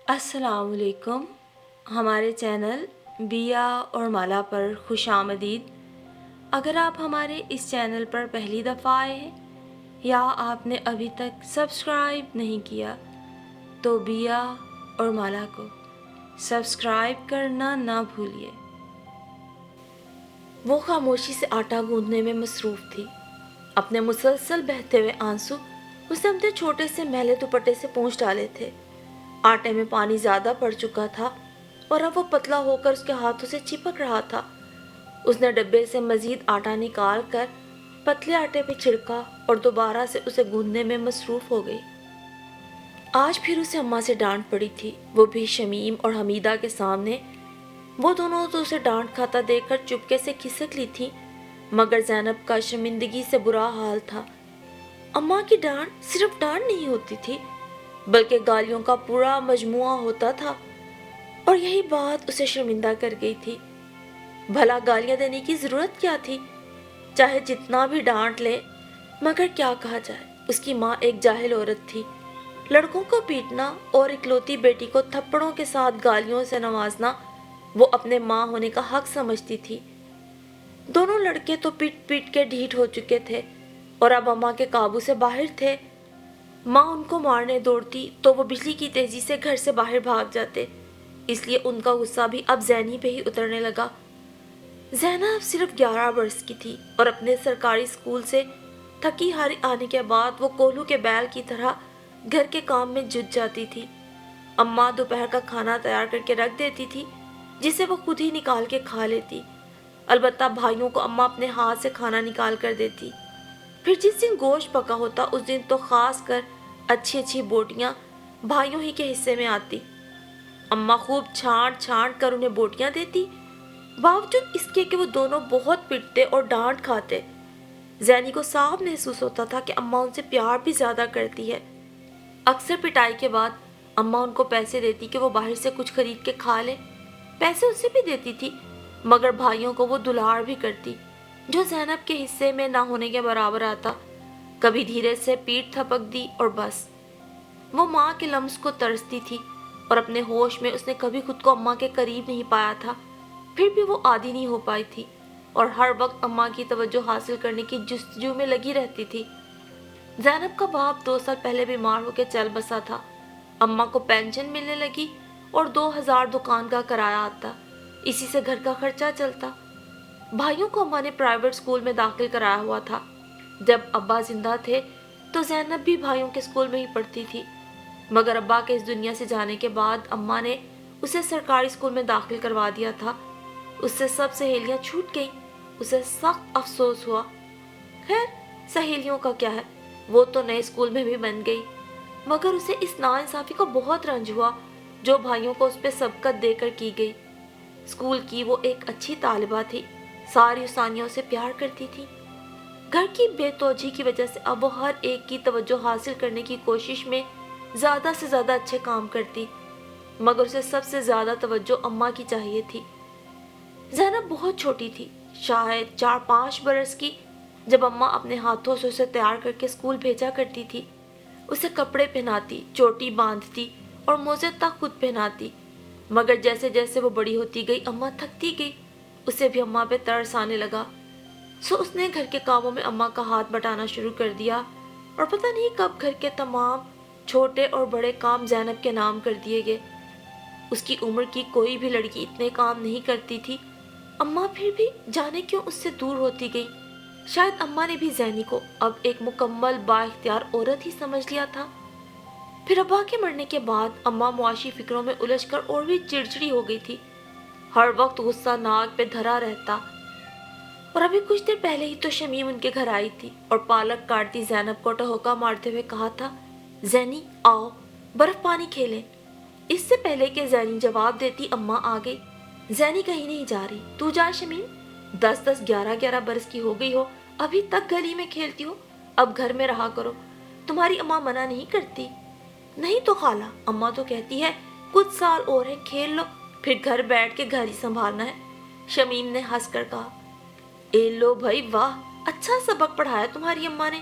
السلام علیکم. ہمارے چینل بیا اور مالا پر خوش آمدید. اگر آپ ہمارے اس چینل پر پہلی دفعہ آئے ہیں یا آپ نے ابھی تک سبسکرائب نہیں کیا تو بیا اور مالا کو سبسکرائب کرنا نہ بھولیے. وہ خاموشی سے آٹا گوندنے میں مصروف تھی. اپنے مسلسل بہتے ہوئے آنسو اس نے اپنے چھوٹے سے میلے دوپٹے سے پونچھ ڈالے تھے. آٹے میں پانی زیادہ پڑ چکا تھا اور اب وہ پتلا ہو کر اس کے ہاتھوں سے چپک رہا تھا. اس نے ڈبے سے مزید آٹا نکال کر پتلے آٹے پہ چھڑکا اور دوبارہ سے اسے گوندنے میں مصروف ہو گئی. آج پھر اسے اماں سے ڈانٹ پڑی تھی، وہ بھی شمیم اور حمیدہ کے سامنے. وہ دونوں تو اسے ڈانٹ کھاتا دیکھ کر چپکے سے کھسک لی تھی، مگر زینب کا شرمندگی سے برا حال تھا. اماں کی ڈانٹ صرف ڈانٹ نہیں ہوتی تھی بلکہ گالیوں کا پورا مجموعہ ہوتا تھا، اور یہی بات اسے شرمندہ کر گئی تھی. بھلا گالیاں دینے کی ضرورت کیا تھی؟ چاہے جتنا بھی ڈانٹ لے، مگر کیا کہا جائے، اس کی ماں ایک جاہل عورت تھی. لڑکوں کو پیٹنا اور اکلوتی بیٹی کو تھپڑوں کے ساتھ گالیوں سے نوازنا وہ اپنے ماں ہونے کا حق سمجھتی تھی. دونوں لڑکے تو پیٹ پیٹ کے ڈھیٹ ہو چکے تھے اور اب اماں کے قابو سے باہر تھے. ماں ان کو مارنے دوڑتی تو وہ بجلی کی تیزی سے گھر سے باہر بھاگ جاتے، اس لیے ان کا غصہ بھی اب زینی پہ ہی اترنے لگا. زینب صرف 11 برس کی تھی اور اپنے سرکاری اسکول سے تھکی ہاری آنے کے بعد وہ کولو کے بیل کی طرح گھر کے کام میں جٹ جاتی تھی. اماں دوپہر کا کھانا تیار کر کے رکھ دیتی تھی جسے وہ خود ہی نکال کے کھا لیتی. البتہ بھائیوں کو اماں اپنے ہاتھ سے کھانا نکال کر دیتی. پھر جس دن گوشت پکا ہوتا اس دن تو خاص کر اچھی اچھی بوٹیاں بھائیوں ہی کے حصے میں آتی. اماں خوب چھانٹ چھانٹ کر انہیں بوٹیاں دیتی، باوجود اس کے کہ وہ دونوں بہت پٹتے اور ڈانٹ کھاتے. زینی کو صاف محسوس ہوتا تھا کہ اماں ان سے پیار بھی زیادہ کرتی ہے. اکثر پٹائی کے بعد اماں ان کو پیسے دیتی کہ وہ باہر سے کچھ خرید کے کھا لے. پیسے اسے بھی دیتی تھی مگر بھائیوں کو وہ دلار بھی کرتی جو زینب کے حصے میں نہ ہونے کے برابر آتا. کبھی دھیرے سے پیٹ تھپک دی اور بس. وہ ماں کے لمس کو ترستی تھی اور اپنے ہوش میں اس نے کبھی خود کو اماں کے قریب نہیں پایا تھا. پھر بھی وہ عادی نہیں ہو پائی تھی اور ہر وقت اماں کی توجہ حاصل کرنے کی جستجو میں لگی رہتی تھی. زینب کا باپ 2 سال پہلے بیمار ہو کے چل بسا تھا. اماں کو پینشن ملنے لگی اور 2000 دکان کا کرایہ آتا، اسی سے گھر کا خرچہ چلتا. بھائیوں کو اماں نے پرائیویٹ اسکول میں داخل کرایا ہوا تھا. جب ابا زندہ تھے تو زینب بھی بھائیوں کے اسکول میں ہی پڑھتی تھی، مگر ابا کے اس دنیا سے جانے کے بعد اماں نے اسے سرکاری اسکول میں داخل کروا دیا تھا. اس سے سب سہیلیاں چھوٹ گئیں. اسے سخت افسوس ہوا. خیر، سہیلیوں کا کیا ہے، وہ تو نئے اسکول میں بھی بن گئی، مگر اسے اس ناانصافی کا بہت رنج ہوا جو بھائیوں کو اس پہ سبقت دے کر کی گئی. اسکول کی وہ ایک اچھی طالبہ تھی، ساری ثانیہ اسے پیار کرتی تھی. گھر کی بے توجہی کی وجہ سے اب وہ ہر ایک کی توجہ حاصل کرنے کی کوشش میں زیادہ سے زیادہ اچھے کام کرتی، مگر اسے سب سے زیادہ توجہ اماں کی چاہیے تھی. زینب بہت چھوٹی تھی، شاید 4-5 برس کی، جب اماں اپنے ہاتھوں سے اسے تیار کر کے اسکول بھیجا کرتی تھی. اسے کپڑے پہناتی، چوٹی باندھتی اور موزے تک خود پہناتی. مگر جیسے جیسے وہ بڑی ہوتی گئی اماں تھکتی گئی، اسے بھی اماں پہ ترس آنے لگا. سو اس نے گھر کے کاموں میں اماں کا ہاتھ بٹانا شروع کر دیا اور پتہ نہیں کب گھر کے تمام چھوٹے اور بڑے کام زینب کے نام کر دیے گئے. اس کی عمر کی کوئی بھی لڑکی اتنے کام نہیں کرتی تھی. اماں پھر بھی جانے کیوں اس سے دور ہوتی گئی. شاید اماں نے بھی زینی کو اب ایک مکمل با اختیار عورت ہی سمجھ لیا تھا. پھر ابا کے مرنے کے بعد اماں معاشی فکروں میں الجھ کر اور بھی چڑچڑی ہو گئی تھی. ہر وقت غصہ ناک پہ دھرا رہتا. اور ابھی کچھ دیر پہلے ہی تو شمیم ان کے گھر آئی تھی اور پالک کاٹتی زینب کو ٹہوکا مارتے ہوئے کہا تھا، زینی آؤ برف پانی کھیلیں. اس سے پہلے کہ زینی جواب دیتی اماں آ گئی. زینی کہیں نہیں جا رہی، تو جا شمیم. 10-11 برس کی ہو گئی ہو، ابھی تک گلی میں کھیلتی ہو. اب گھر میں رہا کرو، تمہاری اماں منع نہیں کرتی. نہیں تو خالہ، اماں تو کہتی ہے کچھ سال اور ہے کھیل لو، پھر گھر بیٹھ کے گھر ہی سنبھالنا ہے. شمیم نے ہنس کر کہا. اے لو بھائی واہ، اچھا سبق پڑھایا تمہاری اماں نے.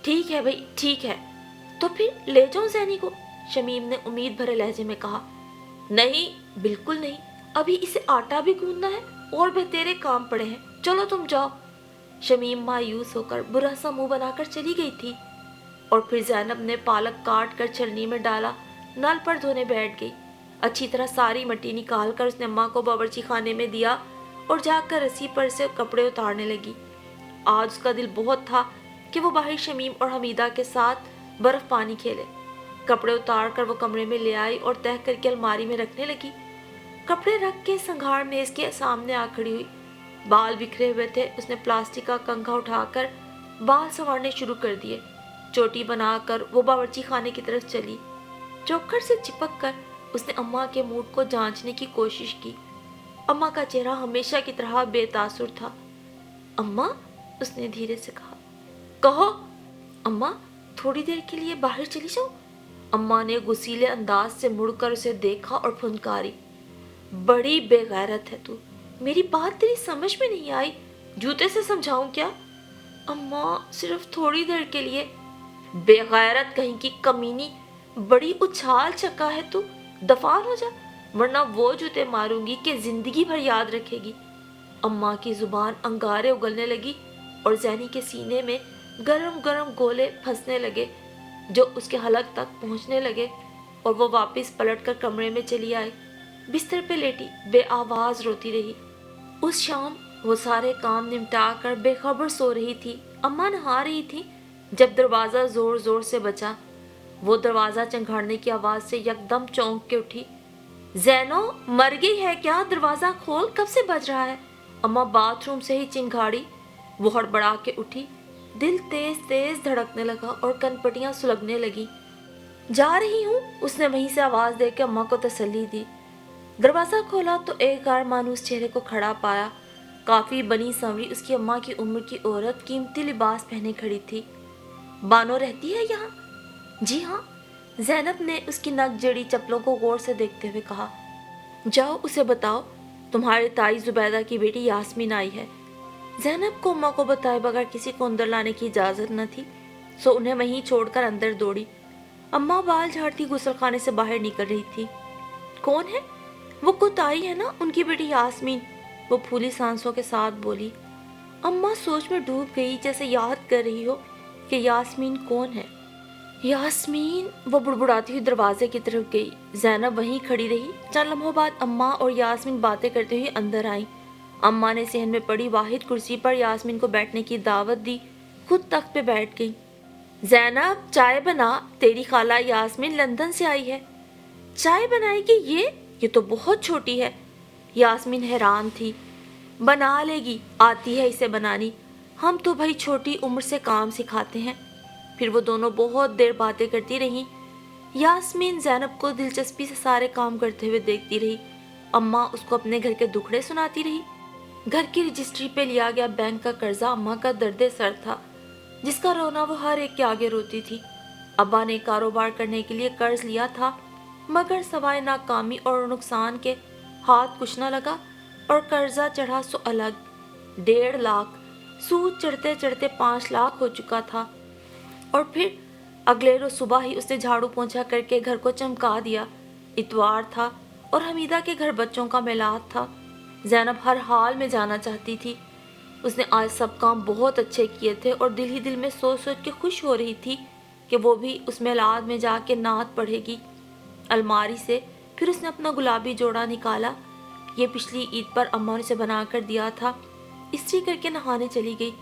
ٹھیک ہے بھائی ٹھیک ہے، تو پھر لے جاؤ زینی کو. शमीम ने उम्मीद भरे लहजे में कहा। नहीं, बिल्कुल नहीं, अभी इसे आटा भी गूंदना है और बतेरे काम पड़े हैं, चलो तुम जाओ। शमीम मायूस होकर बुरा सा मुंह बनाकर चली गई थी और फिर ज़ैनब ने पालक काट कर छलनी में डाला, नल पर धोने बैठ गई। अच्छी तरह सारी मिट्टी निकाल कर उसने अम्मा को बावर्ची खाने में दिया और जाकर रस्सी पर से कपड़े उतारने लगी। आज उसका दिल बहुत था कि वो बाहर शमीम और हमीदा के साथ बर्फ पानी खेले। कपड़े उतार कर वो कमरे में ले आई और तह करके अलमारी में रखने लगी। कपड़े रख के संघाड़ मेज के सामने आ खड़ी हुई। बाल बिखरे हुए थे, उसने प्लास्टिक का कंघा उठाकर बाल संवारने शुरू कर दिए। चोटी बनाकर वो बावर्ची खाने की तरफ चली। चौखट से चिपक कर उसने अम्मा के मूड को जांचने की कोशिश की। अम्मा का चेहरा हमेशा की तरह बेतासुर था। अम्मा, उसने धीरे से कहा। कहो। अम्मा, थोड़ी देर के लिए बाहर चली जाओ। अम्मा ने गुस्सीले अंदाज से मुड़कर उसे देखा और फुनकारी। बड़ी बेगैरत है तू, मेरी बात तेरी समझ में नहीं आई, जूते से समझाऊं क्या? अम्मा, सिर्फ थोड़ी देर के लिए। बेगैरत कहीं की कमीनी, बड़ी उछाल चक्का है तू, दफान हो जा, वरना वो जूते मारूंगी कि जिंदगी भर याद रखेगी। अम्मा की जुबान अंगारे उगलने लगी और ज़ैनी के सीने में गरम गरम गोले फंसने लगे जो उसके हलक तक पहुंचने लगे और वो वापस पलटकर कमरे में चली आई। बिस्तर पे लेटी बेआवाज रोती रही। उस शाम वो सारे काम निपटा कर बेखबर सो रही थी। अम्मा नहा रही थी जब दरवाज़ा जोर जोर से बजा। वो दरवाज़ा चंगाड़ने की आवाज़ से यकदम चौंक के उठी। ज़ैनो, मर गई है क्या? दरवाज़ा खोल, कब से बज रहा है? अम्मा बाथरूम से ही चिंगाड़ी। वो हड़बड़ा के उठी। दिल तेज तेज धड़कने लगा और कनपटियां सुलगने लगी। जा रही हूँ, उसने वहीं से आवाज़ दे के अम्मा को तसल्ली दी। दरवाज़ा खोला तो एक गार मानूस चेहरे को खड़ा पाया। काफ़ी बनी संवरी उसकी अम्मा की उम्र की औरत कीमती लिबास पहने खड़ी थी। बानो रहती है यहाँ? जी हाँ, ज़ैनब ने उसकी नक जड़ी चप्पलों को गौर से देखते हुए कहा। जाओ उसे बताओ तुम्हारे ताई जुबैदा की बेटी यास्मीन आई है। ज़ैनब को अम्मा को बताए बगैर किसी को अंदर लाने की इजाज़त न थी, सो उन्हें वहीं छोड़कर अंदर दौड़ी। अम्मा बाल झाड़ती गुसलखाने से बाहर निकल रही थी। कौन है? वो कुताई है ना, उनकी बेटी यास्मीन, वो फूली सांसों के साथ बोली। अम्मा सोच में डूब गई, जैसे याद कर रही हो कि यास्मीन कौन है। यास्मीन, वो बुड़बुड़ाती हुई दरवाजे की तरफ गई। ज़ैनब वहीं खड़ी रही। चंद लम्हों बाद अम्मा और यास्मीन बातें करते हुए अंदर आईं। अम्मा ने सहन में पड़ी वाहिद कुर्सी पर यास्मीन को बैठने की दावत दी, खुद तख्त पे बैठ गई। ज़ैनब, चाय बना, तेरी खाला यास्मीन लंदन से आई है। चाय बनाएगी ये तो बहुत छोटी है। यास्मीन हैरान थी। बना लेगी, आती है इसे बनानी, हम तो भाई छोटी उम्र से काम सिखाते हैं। फिर वो दोनों बहुत देर बातें करती रहीं। यास्मीन ज़ैनब को दिलचस्पी से सारे काम करते हुए देखती रही। अम्मा उसको अपने घर के दुखड़े सुनाती रही। घर की रजिस्ट्री पे लिया गया बैंक का कर्जा अम्मा का दर्दे सर था, जिसका रोना वो हर एक के आगे रोती थी। अब्बा ने कारोबार करने के लिए कर्ज लिया था, मगर सवाए नाकामी और नुकसान के हाथ कुछ न लगा और कर्जा चढ़ा सो अलग। 1.5 लाख, सूद चढ़ते चढ़ते 5 लाख हो चुका था। और फिर अगले रोज सुबह ही उसने झाड़ू पोंछा करके घर को चमका दिया। इतवार था और हमीदा के घर बच्चों का मिलाद था। ज़ैनब हर हाल में जाना चाहती थी। उसने आज सब काम बहुत अच्छे किए थे और दिल ही दिल में सोच सोच के खुश हो रही थी कि वो भी उस मिलाद में जाके नात पढ़ेगी। अलमारी से फिर उसने अपना गुलाबी जोड़ा निकाला। ये पिछली ईद पर अम्मा ने उसे बना कर दिया था। इस्त्री करके नहाने चली गई।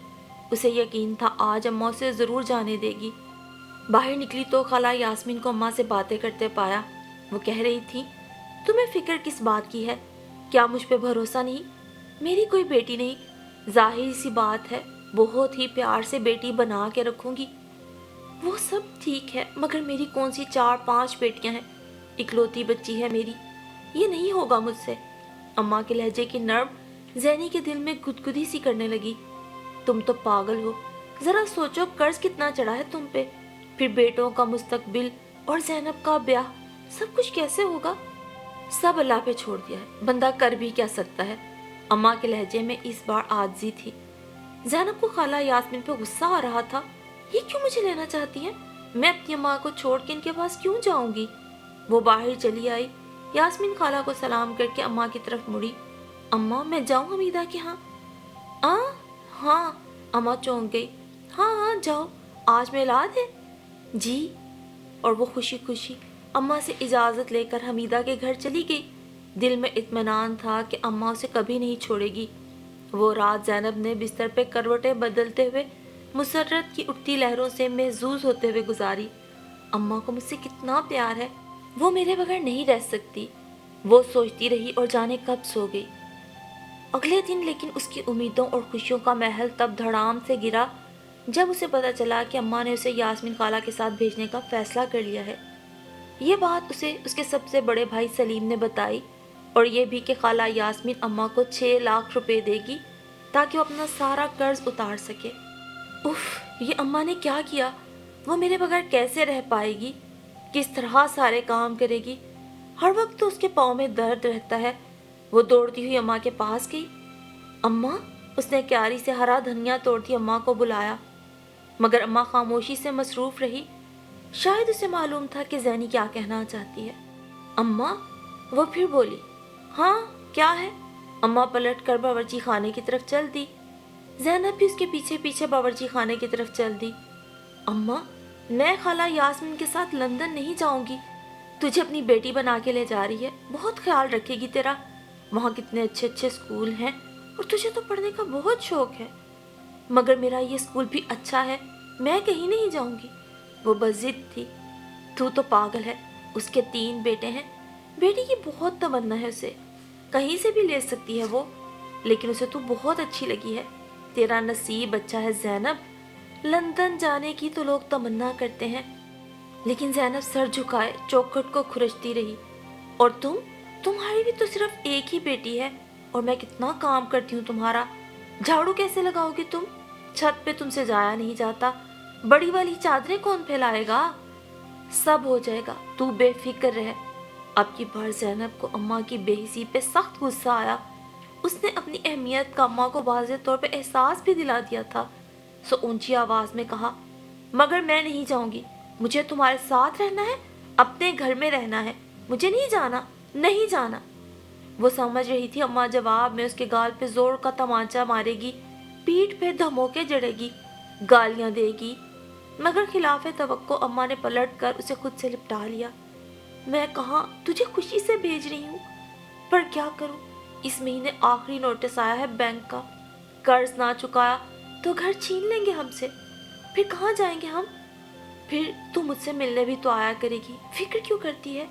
उसे यकीन था आज अम्मा उसे ज़रूर जाने देगी। बाहर निकली तो खाला यास्मीन को अम्मा से बातें करते पाया। वो कह रही थी, तुम्हें फिक्र किस बात की है? क्या मुझ पे भरोसा नहीं? मेरी कोई बेटी नहीं, जाहिर सी बात है बहुत ही प्यार से बेटी बना के रखूंगी। वो सब ठीक है, मगर मेरी कौन सी 4-5 बेटियां हैं? इकलौती बच्ची है मेरी, ये नहीं होगा मुझसे। अम्मा के लहजे की नर्म ज़ैनी के दिल में गुदगुदी सी करने लगी। तुम तो पागल हो, जरा सोचो कर्ज कितना चढ़ा है तुम पे, फिर बेटों का मुस्तकबिल और ज़ैनब का ब्याह, सब कुछ कैसे होगा? सब अल्लाह पे छोड़ दिया है, बंदा कर भी क्या सकता है। अम्मा के लहजे में इस बार आजिज़ी थी। ज़ैनब को खाला यास्मीन पे गुस्सा आ रहा था। ये क्यों मुझे लेना चाहती है? मैं अपनी अम्मा को छोड़ के इनके पास क्यों जाऊंगी? وہ باہر چلی آئی۔ یاسمین خالہ کو سلام کر کے اماں کی طرف مڑی۔ اماں میں جاؤں حمیدہ کے ہاں؟ ہاں، اماں چونک گئی۔ ہاں جاؤ، آج میلاد ہے؟ جی۔ اور وہ خوشی خوشی اماں سے اجازت لے کر حمیدہ کے گھر چلی گئی۔ دل میں اطمینان تھا کہ اماں اسے کبھی نہیں چھوڑے گی۔ وہ رات زینب نے بستر پہ کروٹیں بدلتے ہوئے مسرت کی اٹھتی لہروں سے محظوظ ہوتے ہوئے گزاری۔ اماں کو مجھ سے کتنا پیار ہے، وہ میرے بغیر نہیں رہ سکتی، وہ سوچتی رہی اور جانے کب سو گئی۔ اگلے دن لیکن اس کی امیدوں اور خوشیوں کا محل تب دھڑام سے گرا جب اسے پتا چلا کہ اماں نے اسے یاسمین خالہ کے ساتھ بھیجنے کا فیصلہ کر لیا ہے۔ یہ بات اسے اس کے سب سے بڑے بھائی سلیم نے بتائی، اور یہ بھی کہ خالہ یاسمین اماں کو 6 لاکھ روپے دے گی تاکہ وہ اپنا سارا قرض اتار سکے۔ اف، یہ اماں نے کیا کیا؟ وہ میرے بغیر کیسے رہ پائے گی؟ کس طرح سارے کام کرے گی؟ ہر وقت تو اس کے پاؤں میں درد رہتا ہے۔ وہ دوڑتی ہوئی اماں کے پاس گئی۔ اماں، اس نے کیاری سے ہرا دھنیا توڑتی اماں کو بلایا، مگر اماں خاموشی سے مصروف رہی۔ شاید اسے معلوم تھا کہ زینی کیا کہنا چاہتی ہے۔ اماں، وہ پھر بولی۔ ہاں، کیا ہے؟ اماں پلٹ کر باورچی خانے کی طرف چل دی۔ زینب بھی اس کے پیچھے پیچھے باورچی خانے کی طرف چل دی۔ اماں، میں خالہ یاسمین کے ساتھ لندن نہیں جاؤں گی، تجھے اپنی بیٹی بنا کے لے جا رہی ہے، بہت خیال رکھے گی تیرا، وہاں کتنے اچھے اچھے اسکول ہیں اور تجھے تو پڑھنے کا بہت شوق ہے۔ مگر میرا یہ اسکول بھی اچھا ہے، میں کہیں نہیں جاؤں گی۔ وہ بس ضد تھی۔ تو پاگل ہے، اس کے 3 بیٹے ہیں، بیٹی کی بہت تمنا ہے اسے، کہیں سے بھی لے سکتی ہے وہ، لیکن اسے تو بہت اچھی لگی ہے۔ تیرا نصیب اچھا ہے زینب، لندن جانے کی تو لوگ تمنا کرتے ہیں۔ لیکن زینب سر جھکائے چوکھٹ کو کھرچتی رہی۔ اور تمہاری بھی تو صرف ایک ہی بیٹی ہے، اور میں کتنا کام کرتی ہوں تمہارا، جھاڑو کیسے لگاؤ گی تم؟ چھت پہ تم سے جایا نہیں جاتا، بڑی والی چادریں کون پھیلائے گا؟ سب ہو جائے گا، تو بے فکر رہ۔ اب کی بار زینب کو اماں کی بے حسی پہ سخت غصہ آیا۔ اس نے اپنی اہمیت کا اماں کو واضح طور پہ احساس بھی دلا دیا تھا، سو اونچی آواز میں کہا، مگر میں نہیں جاؤں گی، مجھے تمہارے ساتھ رہنا ہے، اپنے گھر میں رہنا ہے، مجھے نہیں جانا، نہیں جانا۔ وہ سمجھ رہی تھی اماں جواب میں اس کے گال پہ زور کا تمانچہ مارے گی، پیٹھ پہ دھموکے جڑے گی، گالیاں دے گی، مگر خلاف توقع اماں نے پلٹ کر اسے خود سے لپٹا لیا۔ میں کہاں تجھے خوشی سے بھیج رہی ہوں، پر کیا کروں، اس مہینے آخری نوٹس آیا ہے بینک کا، قرض نہ چکایا تو گھر چھین لیں گے ہم سے، پھر کہاں جائیں گے ہم؟ پھر تو مجھ سے ملنے بھی تو آیا کرے گی، فکر کیوں کرتی ہے؟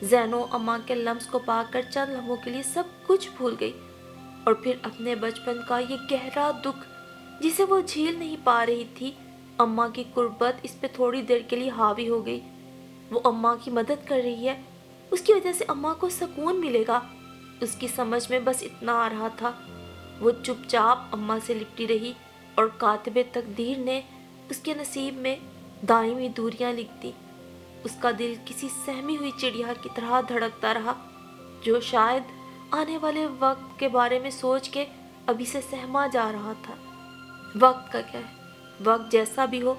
زینو اماں کے لمس کو پا کر چند لمحوں کے لیے سب کچھ بھول گئی، اور پھر اپنے بچپن کا یہ گہرا دکھ جسے وہ جھیل نہیں پا رہی تھی، اماں کی قربت اس پہ تھوڑی دیر کے لیے حاوی ہو گئی۔ وہ اماں کی مدد کر رہی ہے، اس کی وجہ سے اماں کو سکون ملے گا، اس کی سمجھ میں بس اتنا آ رہا تھا۔ وہ چپ چاپ اماں سے لپٹی رہی، اور کاتب تقدیر نے اس کے نصیب میں دائمی دوریاں لکھ دی۔ اس کا دل کسی سہمی ہوئی چڑیا کی طرح دھڑکتا رہا، جو شاید آنے والے وقت کے بارے میں سوچ کے ابھی سے سہما جا رہا تھا۔ وقت کا کیا ہے، وقت جیسا بھی ہو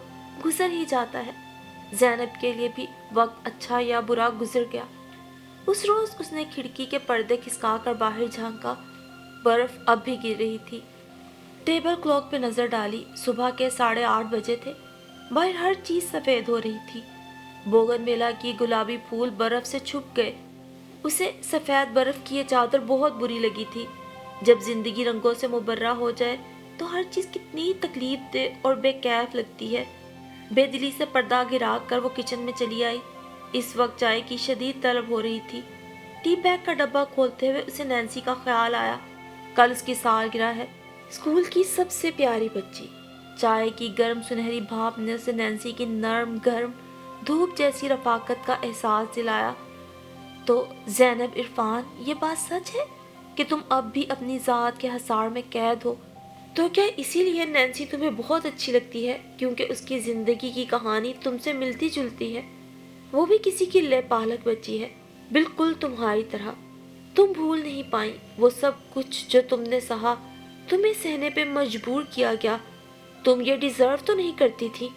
گزر ہی جاتا ہے۔ زینب کے لیے بھی وقت اچھا یا برا گزر گیا۔ اس روز اس نے کھڑکی کے پردے کھسکا کر باہر جھانکا، برف اب بھی گر رہی تھی۔ ٹیبل کلاک پہ نظر ڈالی، صبح کے 8:30 بجے تھے۔ باہر ہر چیز سفید ہو رہی تھی، بوگن ویلا کی گلابی پھول برف سے چھپ گئے۔ اسے سفید برف کی یہ چادر بہت بری لگی تھی۔ جب زندگی رنگوں سے مبرہ ہو جائے تو ہر چیز کتنی تکلیف دہ اور بے کیف لگتی ہے۔ بے دلی سے پردہ گرا کر وہ کچن میں چلی آئی۔ اس وقت چائے کی شدید طلب ہو رہی تھی۔ ٹی بیگ کا ڈبہ کھولتے ہوئے اسے نینسی کا خیال آیا۔ کل اس کی سالگرہ ہے، اسکول کی سب سے پیاری بچی۔ چائے کی گرم سنہری بھاپ نے اسے نینسی کی نرم گرم دھوپ جیسی رفاقت کا احساس دلایا۔ تو زینب عرفان، یہ بات سچ ہے کہ تم اب بھی اپنی ذات کے حصار میں قید ہو؟ تو کیا اسی لیے نینسی تمہیں بہت اچھی لگتی ہے، کیونکہ اس کی زندگی کی کہانی تم سے ملتی جلتی ہے؟ وہ بھی کسی کی لے پالک بچی ہے، بالکل تمہاری طرح۔ تم بھول نہیں پائیں وہ سب کچھ جو تم نے سہا، تمہیں سہنے پہ مجبور کیا گیا۔ تم یہ ڈیزرو تو نہیں کرتی تھی،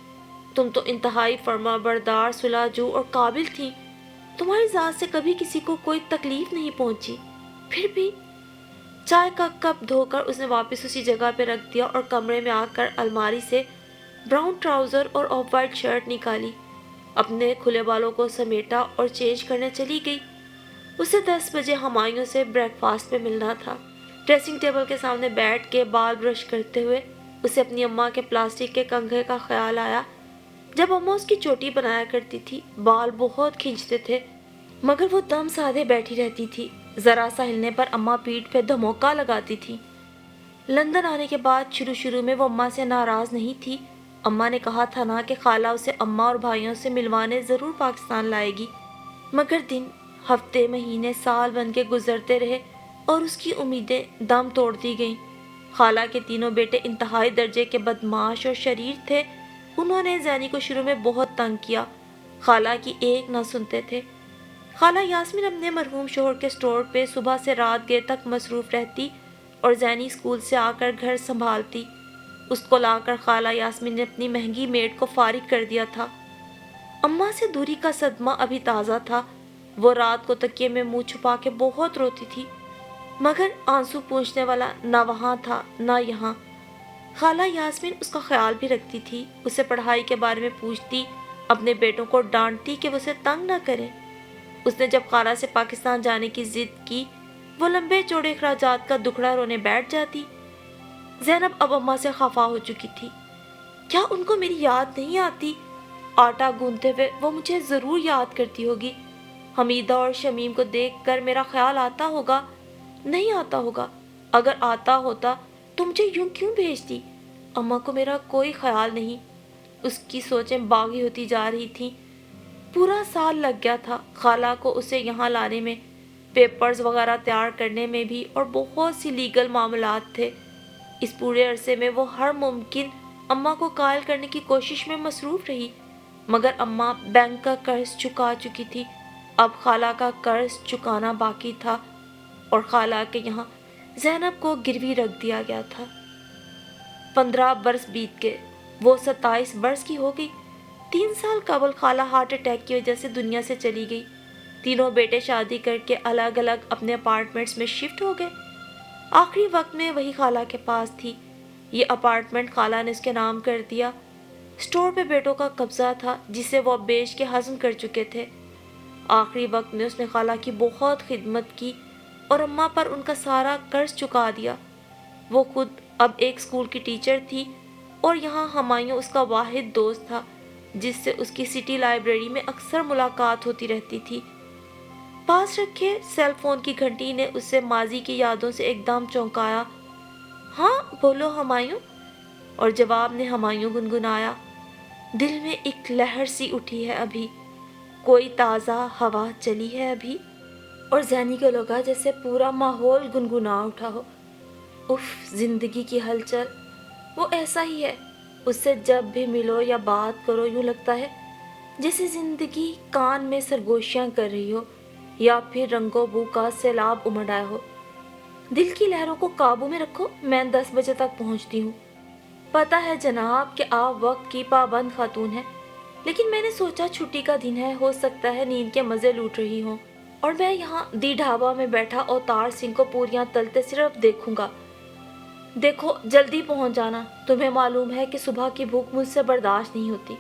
تم تو انتہائی فرما بردار، صلح جو اور قابل تھی۔ तुम्हारी ज़ात से कभी किसी को कोई तकलीफ नहीं पहुंची, फिर भी। चाय का कप धोकर उसने वापस उसी जगह पे रख दिया और कमरे में आकर अलमारी से ब्राउन ट्राउज़र और ऑफ वाइट शर्ट निकाली, अपने खुले बालों को समेटा और चेंज करने चली गई। उसे 10 बजे हुमायूं से ब्रेकफास्ट में मिलना था। ड्रेसिंग टेबल के सामने बैठ के बाल ब्रश करते हुए उसे अपनी अम्मा के प्लास्टिक के कंघे का ख्याल आया। जब अम्मा उसकी चोटी बनाया करती थी, बाल बहुत खींचते थे, मगर वो दम साधे बैठी रहती थी। ज़रा सा हिलने पर अम्मा पीठ पे धमोका लगाती थी। लंदन आने के बाद शुरू शुरू में वो अम्मा से नाराज़ नहीं थी। अम्मा ने कहा था ना कि खाला उसे अम्मा और भाइयों से मिलवाने ज़रूर पाकिस्तान लाएगी। मगर दिन, हफ्ते, महीने, साल बन के गुजरते रहे और उसकी उम्मीदें दम तोड़ दी गईं। खाला के तीनों बेटे इंतहाई दर्जे के बदमाश और शरीर थे। उन्होंने ज़ैनी को शुरू में बहुत तंग किया। खाला की एक न सुनते थे। खाला यास्मीन अपने मरहूम शोहर के स्टोर पे सुबह से रात देर तक मसरूफ़ रहती और ज़ैनी स्कूल से आकर घर संभालती। उसको लाकर खाला यास्मीन ने अपनी महंगी मेड को फारिग कर दिया था। अम्मा से दूरी का सदमा अभी ताज़ा था। वो रात को तकिए में मुंह छुपा के बहुत रोती थी, मगर आंसू पूंछने वाला ना वहाँ था ना यहाँ। खाला यास्मीन उसका ख्याल भी रखती थी, उसे पढ़ाई के बारे में पूछती, अपने बेटों को डांटती कि वो उसे तंग न करें। उसने जब खाला से पाकिस्तान जाने की जिद की, वो लंबे चौड़े अखराजात का दुखड़ा रोने बैठ जाती। ज़ैनब अब अम्मा से खफा हो चुकी थी। क्या उनको मेरी याद नहीं आती? आटा गूंथते हुए वो मुझे ज़रूर याद करती होगी। हमीदा और शमीम को देखकर मेरा ख्याल आता होगा? नहीं आता होगा। अगर आता होता तो मुझे यूं क्यों भेजती? अम्मा को मेरा कोई ख्याल नहीं। उसकी सोचें बागी होती जा रही थीं। पूरा साल लग गया था खाला को उसे यहाँ लाने में, पेपर्स वगैरह तैयार करने में भी, और बहुत सी लीगल मामलात थे। इस पूरे अरसे में वो हर मुमकिन अम्मा को कायल करने की कोशिश में मसरूफ़ रही, मगर अम्मा बैंक का कर्ज चुका चुकी थी। अब खाला का कर्ज चुकाना बाकी था और खाला के यहाँ ज़ैनब को गिरवी रख दिया गया था। 15 बरस बीत गए, वो 27 बरस की हो गई। 3 साल कबल खाला हार्ट अटैक की वजह से दुनिया से चली गई। तीनों बेटे शादी करके अलग अलग अपने अपार्टमेंट्स में शिफ्ट हो गए। आखिरी वक्त में वही खाला के पास थी। ये अपार्टमेंट खाला ने उसके नाम कर दिया। स्टोर पे बेटों का कब्जा था जिसे वो बेच के हज़म कर चुके थे। आखिरी वक्त में उसने खाला की बहुत खिदमत की और अम्मा पर उनका सारा कर्ज चुका दिया। वो खुद अब एक स्कूल की टीचर थी और यहाँ हुमायूं उसका वाहिद दोस्त था जिससे उसकी सिटी लाइब्रेरी में अक्सर मुलाकात होती रहती थी। पास रखे सेल फोन की घंटी ने उससे माजी की यादों से एकदम चौंकाया। हाँ बोलो हुमायूं। और जवाब ने हुमायूं गुनगुनाया, दिल में एक लहर सी उठी है अभी, कोई ताज़ा हवा चली है अभी। और ज़ैनी को लगा जैसे पूरा माहौल गुनगुना उठा हो। उफ, जिंदगी की हलचल, वो ऐसा ही है। उससे जब भी मिलो या बात करो यूँ लगता है जैसे ज़िंदगी कान में सरगोशियाँ कर रही हो या फिर रंगो बू का सैलाब उमड़ आया हो। दिल की लहरों को काबू में रखो, मैं 10 बजे तक पहुँचती हूँ। पता है जनाब कि आप वक्त की पाबंद खातून हैं, लेकिन मैंने सोचा छुट्टी का दिन है, हो सकता है नींद के मज़े लूट रही हों और मैं यहाँ दी ढाबा में बैठा अवतार सिंह को पूरियाँ तलते सिर्फ देखूंगा। देखो जल्दी पहुँच जाना, तुम्हें मालूम है कि सुबह की भूख मुझसे बर्दाश्त नहीं होती।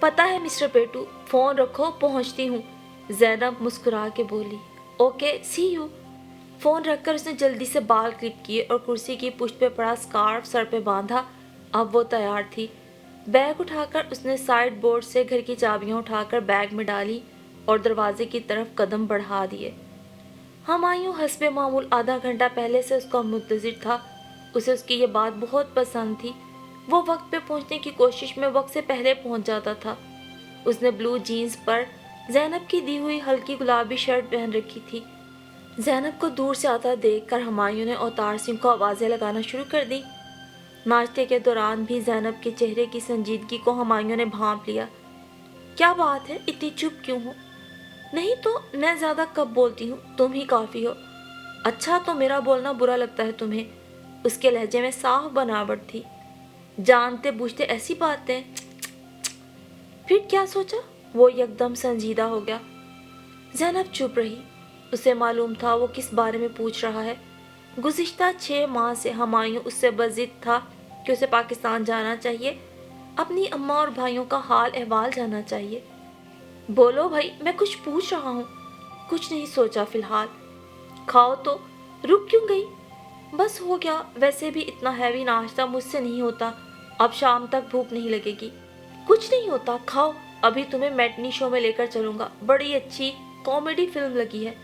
पता है मिस्टर पेटू, फ़ोन रखो, पहुँचती हूँ। ज़ैनब मुस्कुरा के बोली, ओके सी यू। फ़ोन रखकर उसने जल्दी से बाल क्लिप किए और कुर्सी की पुष्ट पे पड़ा स्कार्फ सर पे बांधा। अब वो तैयार थी। बैग उठाकर उसने साइड बोर्ड से घर की चाबियां उठाकर बैग में डाली और दरवाजे की तरफ कदम बढ़ा दिए। हुमायूं हस्बे मामूल आधा घंटा पहले से उसका मुंतज़िर था। उसे उसकी ये बात बहुत पसंद थी। वो वक्त पे पहुंचने की कोशिश में वक्त से पहले पहुंच जाता था। उसने ब्लू जीन्स पर ज़ैनब की दी हुई हल्की गुलाबी शर्ट पहन रखी थी। ज़ैनब को दूर से आता देखकर हुमायूं ने अवतार सिंह को आवाज़ें लगाना शुरू कर दी। नाश्ते के दौरान भी ज़ैनब के चेहरे की संजीदगी को हुमायूं ने भांप लिया। क्या बात है, इतनी चुप क्यों हो? नहीं तो मैं ज़्यादा कब बोलती हूँ, तुम ही काफ़ी हो। अच्छा तो मेरा बोलना बुरा लगता है तुम्हें? उसके लहजे में साफ बनावट थी। जानते बूझते ऐसी बातें। फिर क्या सोचा? वो एकदम संजीदा हो गया। ज़ैनब चुप रही। उसे मालूम था वो किस बारे में पूछ रहा है। गुज़िश्ता 6 माह से हुमायूं उससे बज़िद था कि उसे पाकिस्तान जाना चाहिए, अपनी अम्मा और भाइयों का हाल अहवाल जानना चाहिए। बोलो भाई, मैं कुछ पूछ रहा हूँ। कुछ नहीं सोचा फ़िलहाल। खाओ तो। रुक क्यों गई? बस हो गया, वैसे भी इतना हैवी नाश्ता मुझसे नहीं होता, अब शाम तक भूख नहीं लगेगी। कुछ नहीं होता, खाओ। अभी तुम्हें मैटनी शो में लेकर चलूँगा, बड़ी अच्छी कॉमेडी फिल्म लगी है।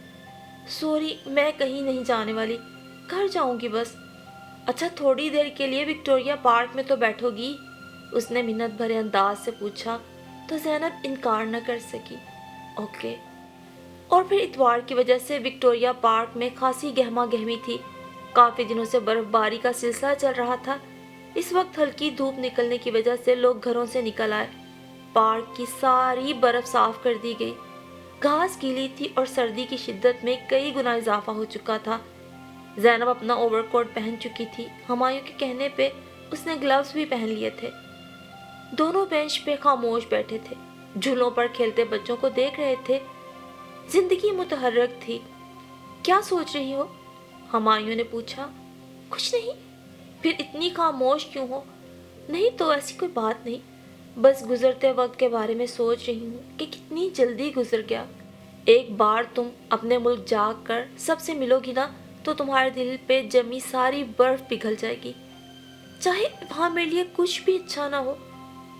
सॉरी, मैं कहीं नहीं जाने वाली, घर जाऊँगी बस। अच्छा, थोड़ी देर के लिए विक्टोरिया पार्क में तो बैठोगी? उसने मिन्नत भरे अंदाज से पूछा तो ज़ैनब इनकार न कर सकी। ओके। और फिर इतवार की वजह से विक्टोरिया पार्क में खासी गहमा गहमी थी। काफ़ी दिनों से बर्फबारी का सिलसिला चल रहा था। इस वक्त हल्की धूप निकलने की वजह से लोग घरों से निकल आए। पार्क की सारी बर्फ साफ कर दी गई। घास गीली थी और सर्दी की शिद्दत में कई गुना इजाफा हो चुका था। ज़ैनब अपना ओवरकोट पहन चुकी थी। हुमायूं के कहने पे उसने ग्लव्स भी पहन लिए थे। दोनों बेंच पे खामोश बैठे थे, झूलों पर खेलते बच्चों को देख रहे थे। जिंदगी मुतहर्रक थी। क्या सोच रही हो? हुमायूं ने पूछा। कुछ नहीं। फिर इतनी खामोश क्यों हो? नहीं तो ऐसी कोई बात नहीं, बस गुजरते वक्त के बारे में सोच रही हूँ कि कितनी जल्दी गुजर गया। एक बार तुम अपने मुल्क जाकर सबसे मिलोगी ना, तो तुम्हारे दिल पे जमी सारी बर्फ पिघल जाएगी, चाहे वहाँ मेरे लिए कुछ भी अच्छा ना हो।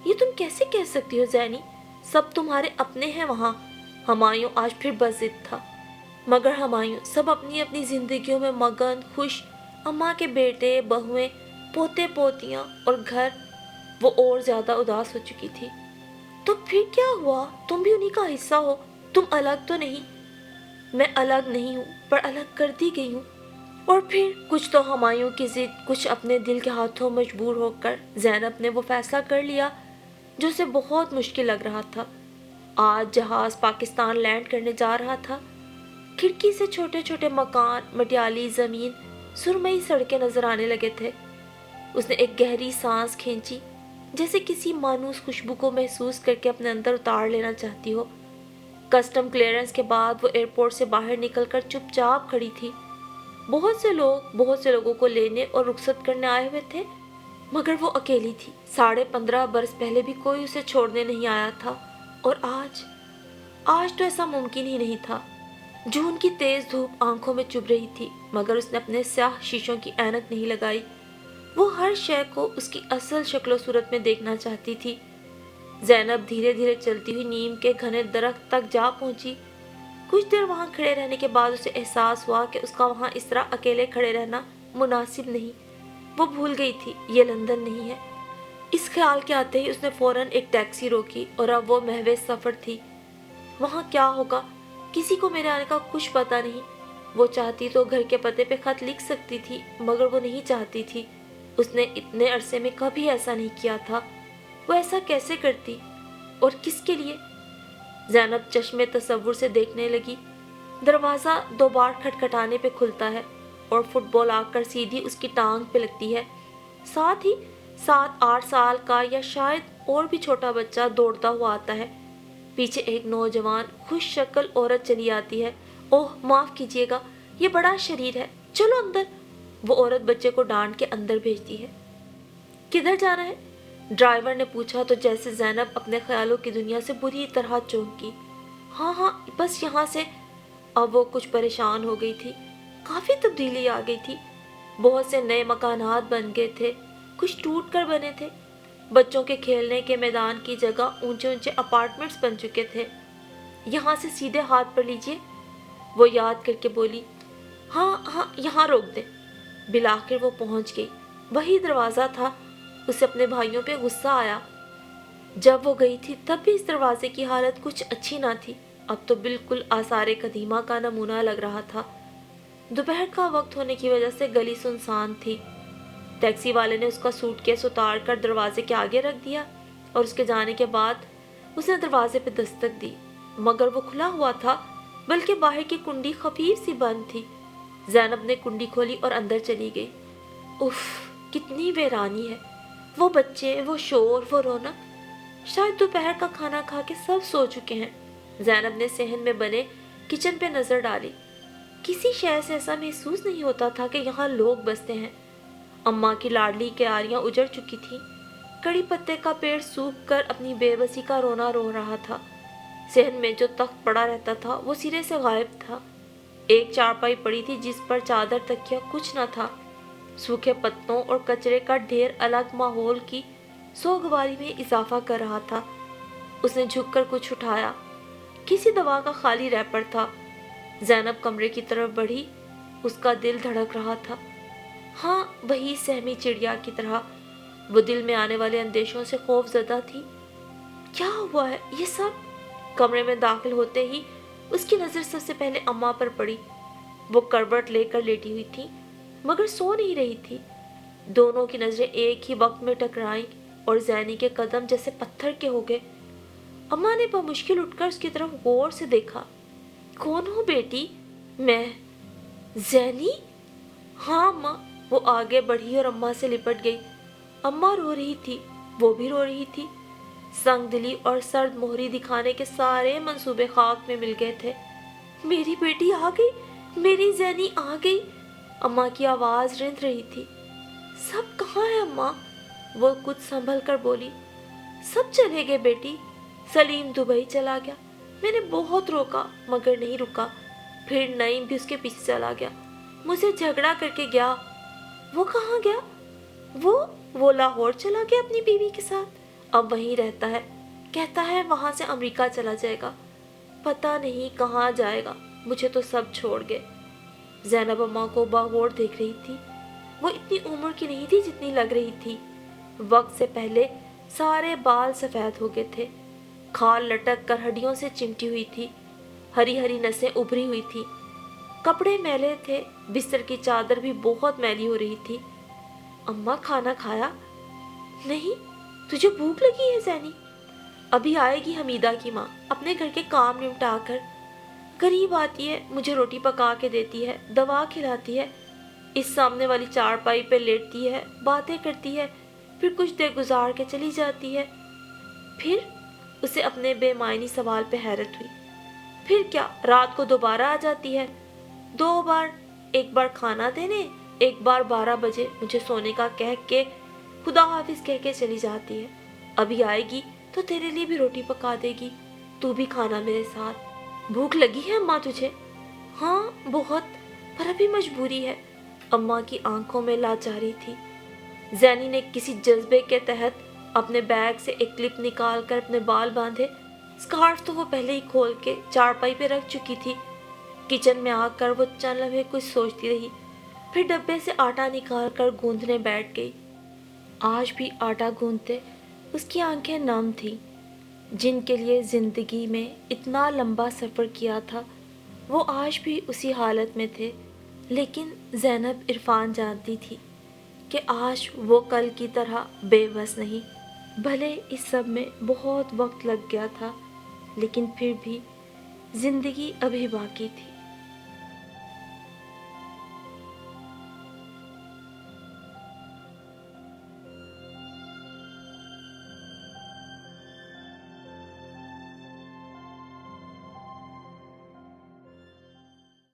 ये तुम कैसे कह सकती हो ज़ैनी? सब तुम्हारे अपने हैं वहाँ। हुमायूं आज फिर बज़िद था। मगर हुमायूं सब अपनी अपनी जिंदगियों में मगन, खुश। अम्मा के बेटे, बहुएं, पोते पोतियाँ और घर। वो और ज़्यादा उदास हो चुकी थी। तो फिर क्या हुआ? तुम भी उन्हीं का हिस्सा हो, तुम अलग तो नहीं। मैं अलग नहीं हूँ, पर अलग कर दी गई हूँ। और फिर कुछ तो हुमायूं की जिद, कुछ अपने दिल के हाथों मजबूर होकर ज़ैनब ने वो फैसला कर लिया जो उसे बहुत मुश्किल लग रहा था। आज जहाज पाकिस्तान लैंड करने जा रहा था। खिड़की से छोटे छोटे मकान, मटियाली ज़मीन, सुरमई सड़कें नजर आने लगे थे। उसने एक गहरी सांस खींची, जैसे किसी मानूस खुशबू को महसूस करके अपने अंदर उतार लेना चाहती हो। कस्टम क्लियरेंस के बाद वो एयरपोर्ट से बाहर निकलकर चुपचाप खड़ी थी। बहुत से लोगों को लेने और रुखसत करने आए हुए थे, मगर वो अकेली थी। 15.5 बरस पहले भी कोई उसे छोड़ने नहीं आया था, और आज तो ऐसा मुमकिन ही नहीं था। जून की तेज धूप आंखों में चुभ रही थी, मगर उसने अपने स्याह शीशों की ऐनक नहीं लगाई। वो हर शय को उसकी असल शक्ल सूरत में देखना चाहती थी। ज़ैनब धीरे धीरे चलती हुई नीम के घने दरख्त तक जा पहुंची। कुछ देर वहां खड़े रहने के बाद उसे एहसास हुआ कि उसका वहां इस तरह अकेले खड़े रहना मुनासिब नहीं। वो भूल गई थी ये लंदन नहीं है। इस ख्याल के आते ही उसने फौरन एक टैक्सी रोकी, और अब वो महवे सफ़र थी। वहाँ क्या होगा, किसी को मेरे आने का कुछ पता नहीं। वो चाहती तो घर के पते पे खत लिख सकती थी, मगर वो नहीं चाहती थी। उसने इतने अरसे में कभी ऐसा नहीं किया था। वो ऐसा कैसे करती, और किसके लिए? ज़ैनब चश्मे तसव्वुर से देखने लगी। दरवाज़ा 2 बार खटखटाने पे खुलता है, और फुटबॉल आकर सीधी उसकी टांग पे लगती है। साथ ही 7-8 साल का या शायद और भी छोटा बच्चा दौड़ता हुआ आता है। पीछे एक नौजवान खुश शक्ल औरत चली आती है। ओह माफ़ कीजिएगा, ये बड़ा शरीर है, चलो अंदर। वो औरत बच्चे को डांट के अंदर भेजती है। किधर जाना है? ड्राइवर ने पूछा तो जैसे ज़ैनब अपने ख्यालों की दुनिया से बुरी तरह चौंकी। हाँ, बस यहाँ से। अब वो कुछ परेशान हो गई थी। काफ़ी तब्दीली आ गई थी। बहुत से नए मकानात बन गए थे, कुछ टूट कर बने थे। बच्चों के खेलने के मैदान की जगह ऊंचे ऊंचे अपार्टमेंट्स बन चुके थे। यहाँ से सीधे हाथ पर लीजिए, वो याद करके बोली। हाँ, यहाँ रोक दे। बिलाखिर वो पहुँच गई। वही दरवाज़ा था। उसे अपने भाइयों पे गुस्सा आया। जब वो गई थी तब भी इस दरवाजे की हालत कुछ अच्छी ना थी। अब तो बिल्कुल आसारे कदीमा का नमूना लग रहा था। दोपहर का वक्त होने की वजह से गली सुनसान थी। टैक्सी वाले ने उसका सूटकेस उतार कर दरवाजे के आगे रख दिया, और उसके जाने के बाद उसने दरवाजे पे दस्तक दी, मगर वो खुला हुआ था, बल्कि बाहर की कुंडी खफीफ सी बंद थी। ज़ैनब ने कुंडी खोली और अंदर चली गई। उफ, कितनी वीरानी है। वो बच्चे, वो शोर, वो रौनक। शायद दोपहर का खाना खा के सब सो चुके हैं। ज़ैनब ने सहन में बने किचन पे नजर डाली। किसी शय से ऐसा महसूस नहीं होता था कि यहाँ लोग बसते हैं। अम्मा की लाडली क्यारियां उजड़ चुकी थी। कड़ी पत्ते का पेड़ सूख कर अपनी बेबसी का रोना रो रहा था। सहन में जो तख्त पड़ा रहता था वो सिरे से गायब था। एक चारपाई पड़ी थी जिस पर चादर तकिया कुछ न था। सूखे पत्तों और कचरे का ढेर अलग माहौल की सोगवारी में इजाफा कर रहा था। उसने झुककर कुछ उठाया। किसी दवा का खाली रैपर था। ज़ैनब कमरे की तरफ बढ़ी। उसका दिल धड़क रहा था। हाँ, वही सहमी चिड़िया की तरह वो दिल में आने वाले अंदेशों से खौफजदा थी। क्या हुआ है ये सब? कमरे में दाखिल होते ही उसकी नज़र सबसे पहले अम्मा पर पड़ी। वो करवट लेकर लेटी हुई थी मगर सो नहीं रही थी। दोनों की नज़रें एक ही वक्त में टकराईं और ज़ैनी के कदम जैसे पत्थर के हो गए। अम्मा ने बमुश्किल उठकर उसकी तरफ गौर से देखा। कौन हो बेटी? मैं। ज़ैनी? हाँ अम्मा। वो आगे बढ़ी और अम्मा से लिपट गई। अम्मा रो रही थी, वो भी रो रही थी। संग दिली और सर्द मोहरी दिखाने के सारे मंसूबे खाक में मिल गए थे। मेरी बेटी आ गई, मेरी ज़ैनी आ गई। अम्मा की आवाज़ रिंध रही थी। सब कहाँ है अम्मा? वो कुछ संभल कर बोली। सब चले गए बेटी। सलीम दुबई चला गया। मैंने बहुत रोका मगर नहीं रुका। फिर नईम भी उसके पीछे चला गया, मुझसे झगड़ा करके गया। वो कहाँ गया? वो लाहौर चला गया अपनी बीवी के साथ। अब वहीं रहता है। कहता है वहाँ से अमेरिका चला जाएगा। पता नहीं कहाँ जाएगा। मुझे तो सब छोड़ गए। ज़ैनब अम्मा को बागौर देख रही थी। वो इतनी उम्र की नहीं थी जितनी लग रही थी। वक्त से पहले सारे बाल सफ़ेद हो गए थे। खाल लटक कर हड्डियों से चिमटी हुई थी। हरी हरी नसें उभरी हुई थी। कपड़े मैले थे। बिस्तर की चादर भी बहुत मैली हो रही थी। अम्मा खाना खाया? नहीं। तुझे भूख लगी है ज़ैनी? अभी आएगी हमीदा की माँ अपने घर के काम निपटा कर। गरीब आती है, मुझे रोटी पका के देती है, दवा खिलाती है, इस सामने वाली चारपाई पे लेटती है, बातें करती है, फिर कुछ देर गुजार के चली जाती है। फिर उसे अपने बेमायनी सवाल पे हैरत हुई। फिर क्या, रात को दोबारा आ जाती है। 2 बार, एक बार खाना देने, एक बार 12 बजे मुझे सोने का कह के खुदा हाफिज कह के चली जाती है। अभी आएगी तो तेरे लिए भी रोटी पका देगी, तू भी खाना मेरे साथ। भूख लगी है अम्मा तुझे? हाँ बहुत, पर अभी मजबूरी है। अम्मा की आंखों में लाचारी थी। ज़ैनी ने किसी जज्बे के तहत अपने बैग से एक क्लिप निकाल कर अपने बाल बांधे। स्कार्फ तो वो पहले ही खोल के चारपाई पे रख चुकी थी। किचन में आकर वो चंद लम्हे कुछ सोचती रही, फिर डब्बे से आटा निकाल कर गूंदने बैठ गई। आज भी आटा गूंदते उसकी आंखें नम थीं। जिनके लिए ज़िंदगी में इतना लंबा सफ़र किया था वो आज भी उसी हालत में थे। लेकिन ज़ैनब इरफान जानती थी कि आज वो कल की तरह बेबस नहीं। भले इस सब में बहुत वक्त लग गया था लेकिन फिर भी ज़िंदगी अभी बाकी थी।